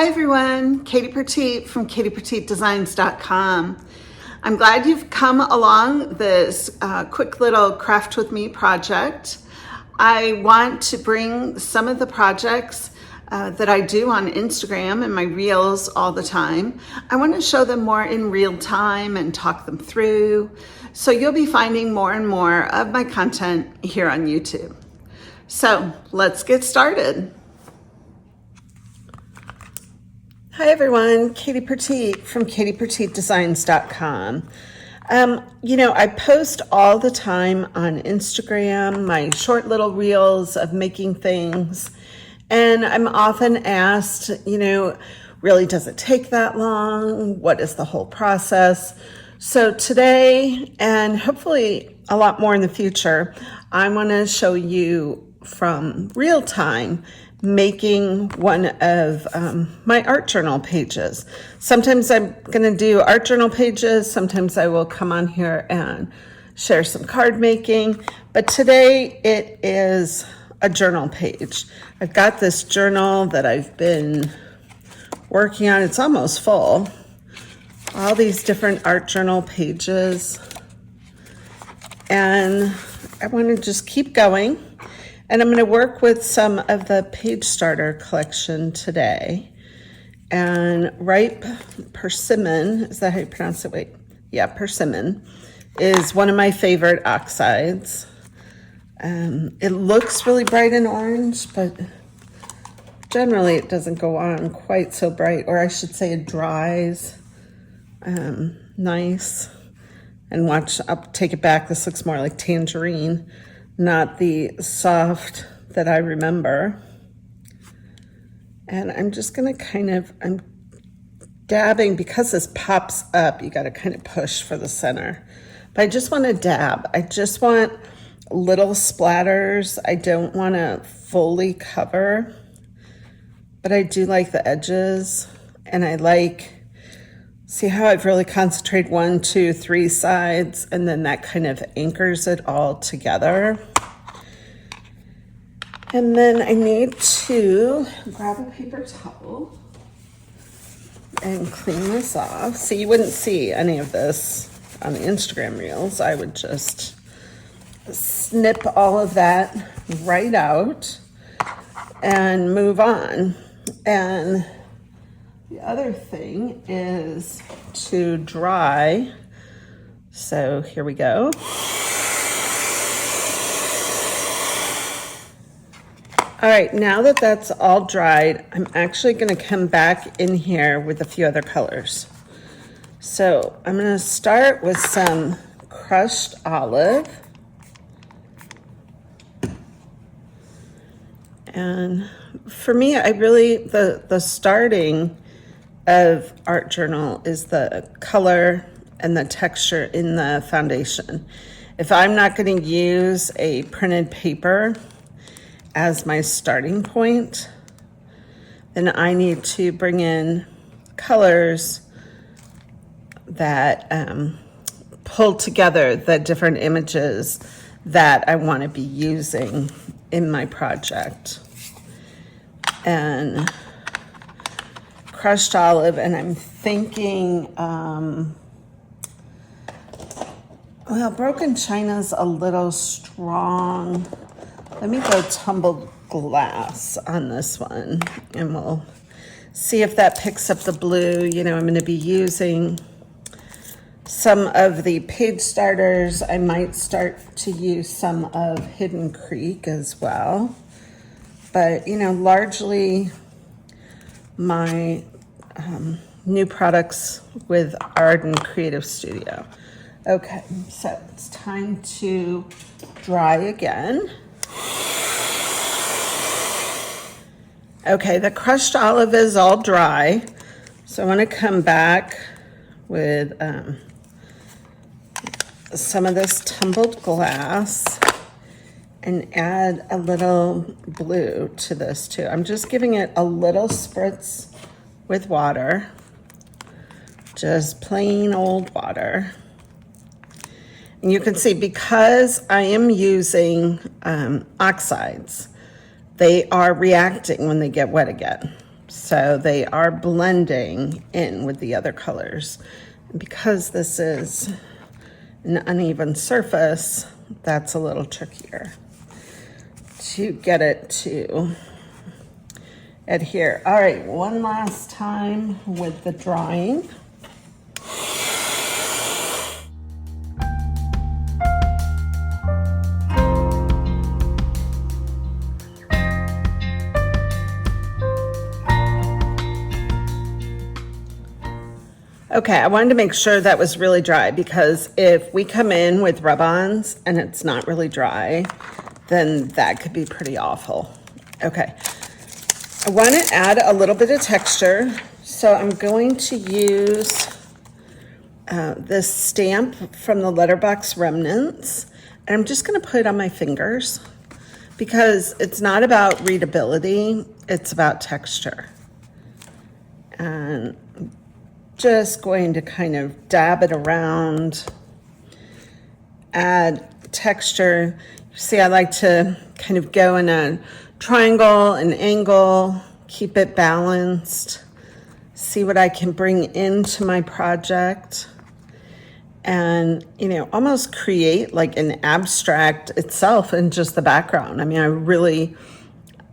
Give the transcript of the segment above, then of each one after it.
Hi everyone, Katie Petit from KatiePetitDesigns.com. I'm glad you've come along this quick little craft with me project. I want to bring some of the projects that I do on Instagram and my reels all the time. I want to show them more in real time and talk them through. So you'll be finding more and more of my content here on YouTube. So let's get started. Hi everyone, Katie Petit from KatiePetitDesigns.com. I post all the time on Instagram, my short little reels of making things. And I'm often asked, really does it take that long? What is the whole process? So today, and hopefully a lot more in the future, I want to show you from real time making one of my art journal pages. Sometimes I'm going to do art journal pages. Sometimes I will come on here and share some card making. But today it is a journal page. I've got this journal that I've been working on. It's almost full. All these different art journal pages. And I want to just keep going. And I'm going to work with some of the page starter collection today. And ripe persimmon, is that how you pronounce it? Wait, yeah, persimmon is one of my favorite oxides. It looks really bright and orange, but generally it doesn't go on quite so bright, or I should say it dries nice. And watch, I'll take it back. This looks more like tangerine, not the soft that I remember. And I'm just gonna I'm dabbing, because this pops up, you gotta kind of push for the center. But I just wanna dab. I just want little splatters. I don't wanna fully cover, but I do like the edges. And I see how I've really concentrated 1, 2, 3 sides, and then that kind of anchors it all together. And then I need to grab a paper towel and clean this off. See, you wouldn't see any of this on the Instagram reels. I would just snip all of that right out and move on. And the other thing is to dry. So here we go. All right, now that that's all dried, I'm actually gonna come back in here with a few other colors. So I'm gonna start with some crushed olive. And for me, the starting of art journal is the color and the texture in the foundation. If I'm not going to use a printed paper as my starting point, then I need to bring in colors that pull together the different images that I want to be using in my project. And crushed olive, and I'm thinking, broken china's a little strong. Let me go tumbled glass on this one, and we'll see if that picks up the blue. I'm going to be using some of the page starters. I might start to use some of Hidden Creek as well. But, largely my new products with Arden Creative Studio. Okay, so it's time to dry again. Okay, the crushed olive is all dry. So I want to come back with some of this tumbled glass and add a little blue to this too. I'm just giving it a little spritz with water, just plain old water. And you can see, because I am using oxides, they are reacting when they get wet again. So they are blending in with the other colors. And because this is an uneven surface, that's a little trickier to get it to adhere. All right, one last time with the drawing. Okay, I wanted to make sure that was really dry, because if we come in with rub-ons and it's not really dry, then that could be pretty awful. Okay, I want to add a little bit of texture, so I'm going to use this stamp from the letterbox Remnants, and I'm just going to put it on my fingers, because it's not about readability, it's about texture. And just going to kind of dab it around, add texture. You see, I like to kind of go in a triangle, an angle, keep it balanced, see what I can bring into my project, and, you know, almost create like an abstract itself in just the background. I mean,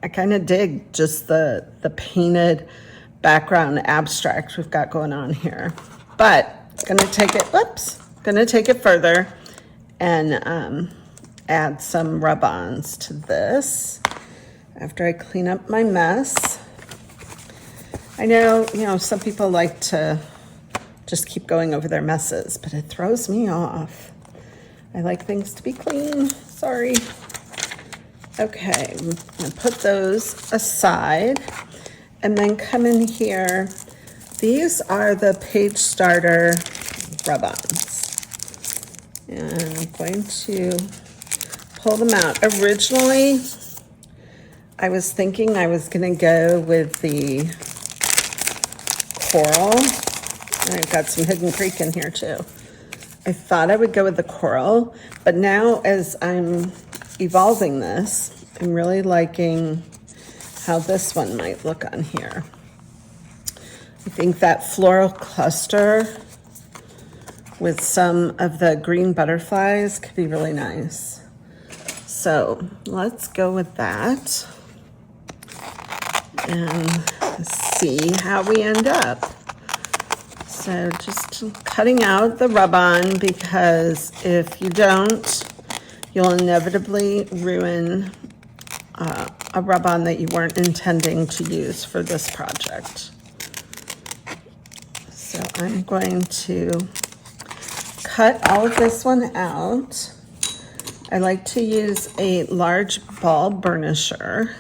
I kind of dig just the painted background abstract we've got going on here, but it's going to take it further and add some rub-ons to this after I clean up my mess. I know, you know, some people like to just keep going over their messes, but it throws me off. I like things to be clean. Sorry. Okay, I'm gonna put those aside. And then come in here. These are the page starter rub-ons. And I'm going to pull them out. Originally, I was thinking I was gonna go with the coral. And I've got some Hidden Creek in here too. I thought I would go with the coral, but now as I'm evolving this, I'm really liking how this one might look on here. I think that floral cluster with some of the green butterflies could be really nice. So let's go with that and see how we end up. So just cutting out the rub-on, because if you don't, you'll inevitably ruin a rub-on that you weren't intending to use for this project. So I'm going to cut all of this one out. I like to use a large ball burnisher.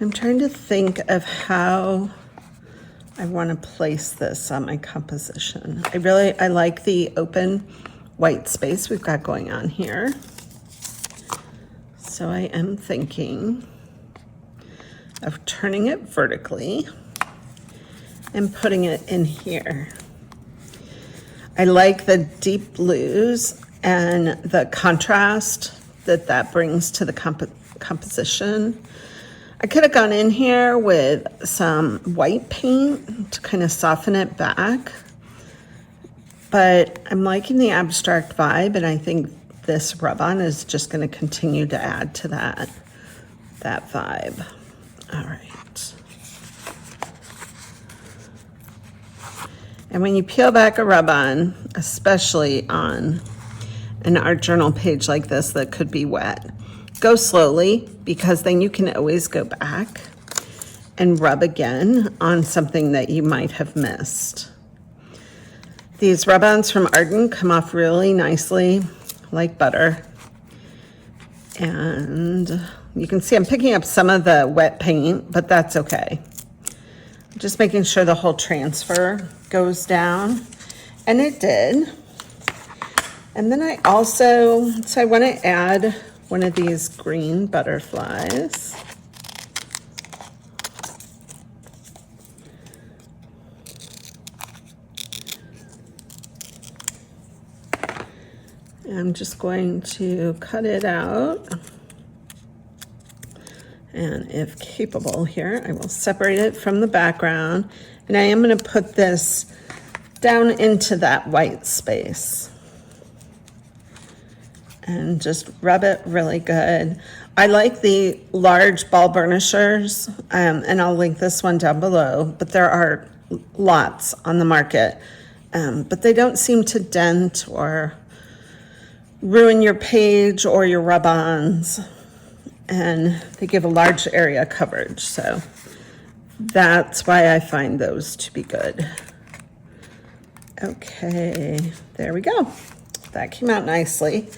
I'm trying to think of how I want to place this on my composition. I like the open white space we've got going on here. So I am thinking of turning it vertically and putting it in here. I like the deep blues and the contrast that brings to the composition. I could have gone in here with some white paint to kind of soften it back, but I'm liking the abstract vibe, and I think this rub-on is just going to continue to add to that vibe. All right. And when you peel back a rub-on, especially on an art journal page like this that could be wet, go slowly, because then you can always go back and rub again on something that you might have missed. These rub-ons from Arden come off really nicely, like butter. And you can see I'm picking up some of the wet paint, but that's okay. Just making sure the whole transfer goes down, and it did. And then I want to add one of these green butterflies. I'm just going to cut it out And if capable here, I will separate it from the background. And I am going to put this down into that white space. And just rub it really good. I like the large ball burnishers, and I'll link this one down below, but there are lots on the market. But they don't seem to dent or ruin your page or your rub-ons. And they give a large area coverage, so that's why I find those to be good. Okay, there we go. That came out nicely.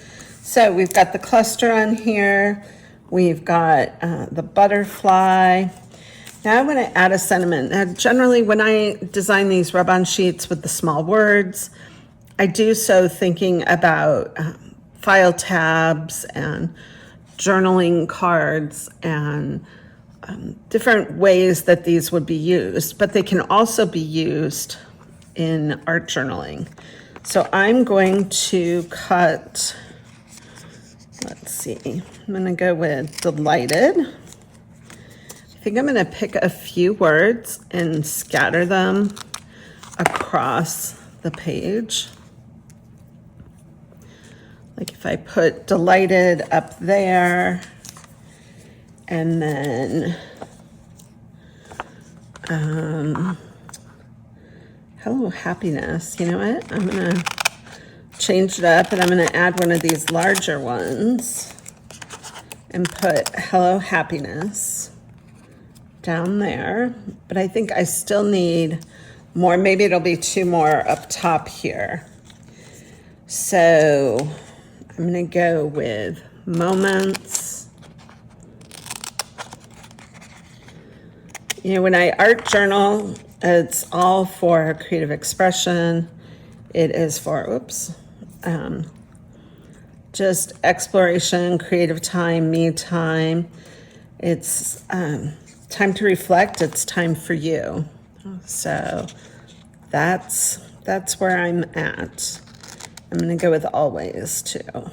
So we've got the cluster on here. We've got the butterfly. Now I want to add a sentiment. Now, generally, when I design these rub-on sheets with the small words, I do so thinking about file tabs and journaling cards and different ways that these would be used, but they can also be used in art journaling. So I'm going to cut, let's see, I'm going to go with delighted. I think I'm going to pick a few words and scatter them across the page. Like if I put delighted up there, and then hello happiness. You know what? I'm gonna change it up, and I'm gonna add one of these larger ones and put hello happiness down there. But I think I still need more. Maybe it'll be two more up top here. So I'm going to go with moments. You know, when I art journal, it's all for creative expression. It is for, just exploration, creative time, me time. It's time to reflect. It's time for you. So that's where I'm at. I'm going to go with always, too.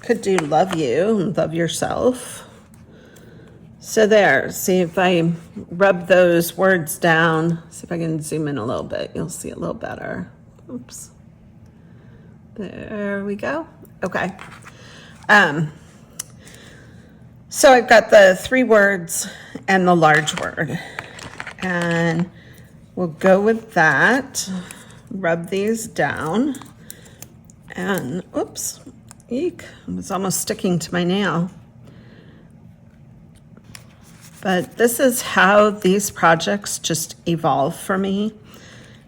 Could do love you and love yourself. So there, see if I rub those words down. See if I can zoom in a little bit. You'll see a little better. Oops. There we go. Okay. So I've got the 3 words and the large word. And we'll go with that, rub these down, and oops, eek, it was almost sticking to my nail. But this is how these projects just evolve for me,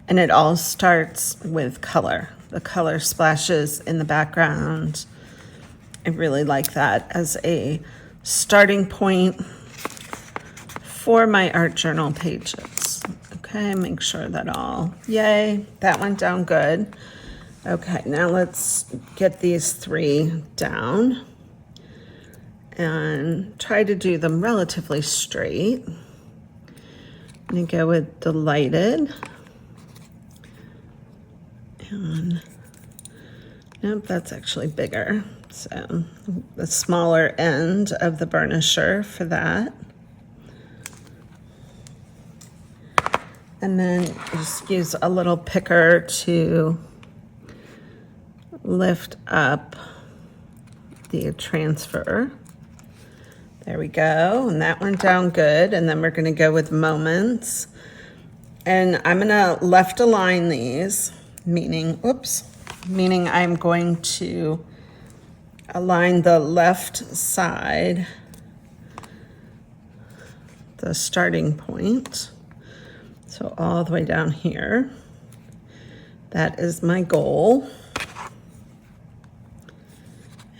and it all starts with color. The color splashes in the background. I really like that as a starting point for my art journal pages. Okay, make sure that all, yay, that went down good. Okay, now let's get these 3 down and try to do them relatively straight. I'm gonna go with delighted. And nope, that's actually bigger. So the smaller end of the burnisher for that. And then just use a little picker to lift up the transfer. There we go, and that went down good. And then we're gonna go with moments. And I'm gonna left align these, meaning I'm going to align the left side, the starting point. So all the way down here. That is my goal.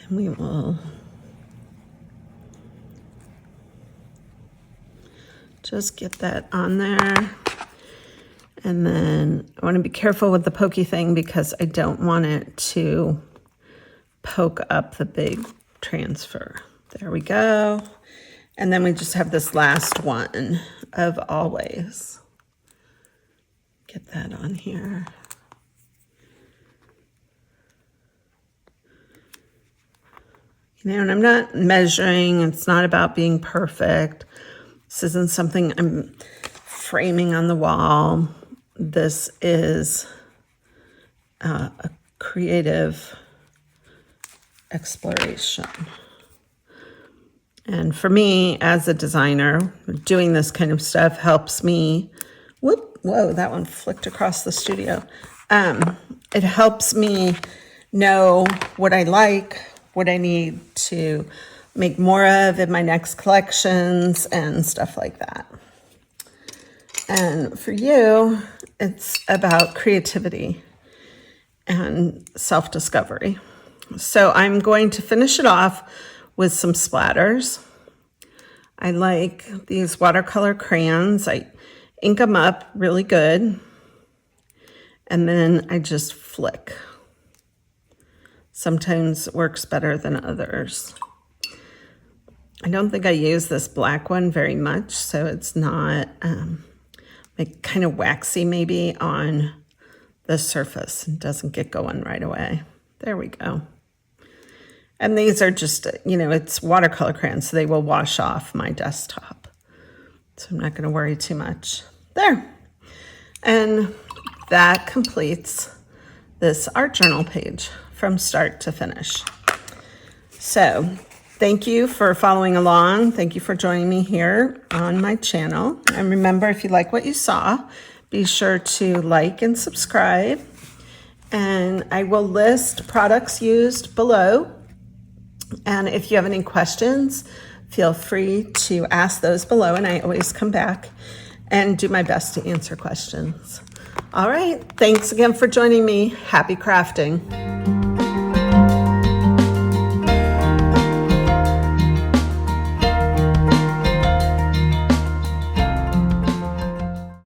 And we will just get that on there. And then I want to be careful with the pokey thing because I don't want it to poke up the big transfer. There we go. And then we just have this last one of always. Get that on here. And I'm not measuring. It's not about being perfect. This isn't something I'm framing on the wall. This is a creative exploration. And for me, as a designer, doing this kind of stuff helps me. Whoa, that one flicked across the studio. It helps me know what I like, what I need to make more of in my next collections and stuff like that. And for you, it's about creativity and self-discovery. So I'm going to finish it off with some splatters. I like these watercolor crayons. I ink them up really good, and then I just flick. Sometimes it works better than others. I don't think I use this black one very much, so it's not like kind of waxy maybe on the surface. It doesn't get going right away. There we go. And these are just, it's watercolor crayons, so they will wash off my desktop. So I'm not going to worry too much. There. And that completes this art journal page from start to finish. So thank you for following along. Thank you for joining me here on my channel. And remember, if you like what you saw, be sure to like and subscribe. And I will list products used below. And if you have any questions, feel free to ask those below, and I always come back and do my best to answer questions. All right, thanks again for joining me. Happy crafting.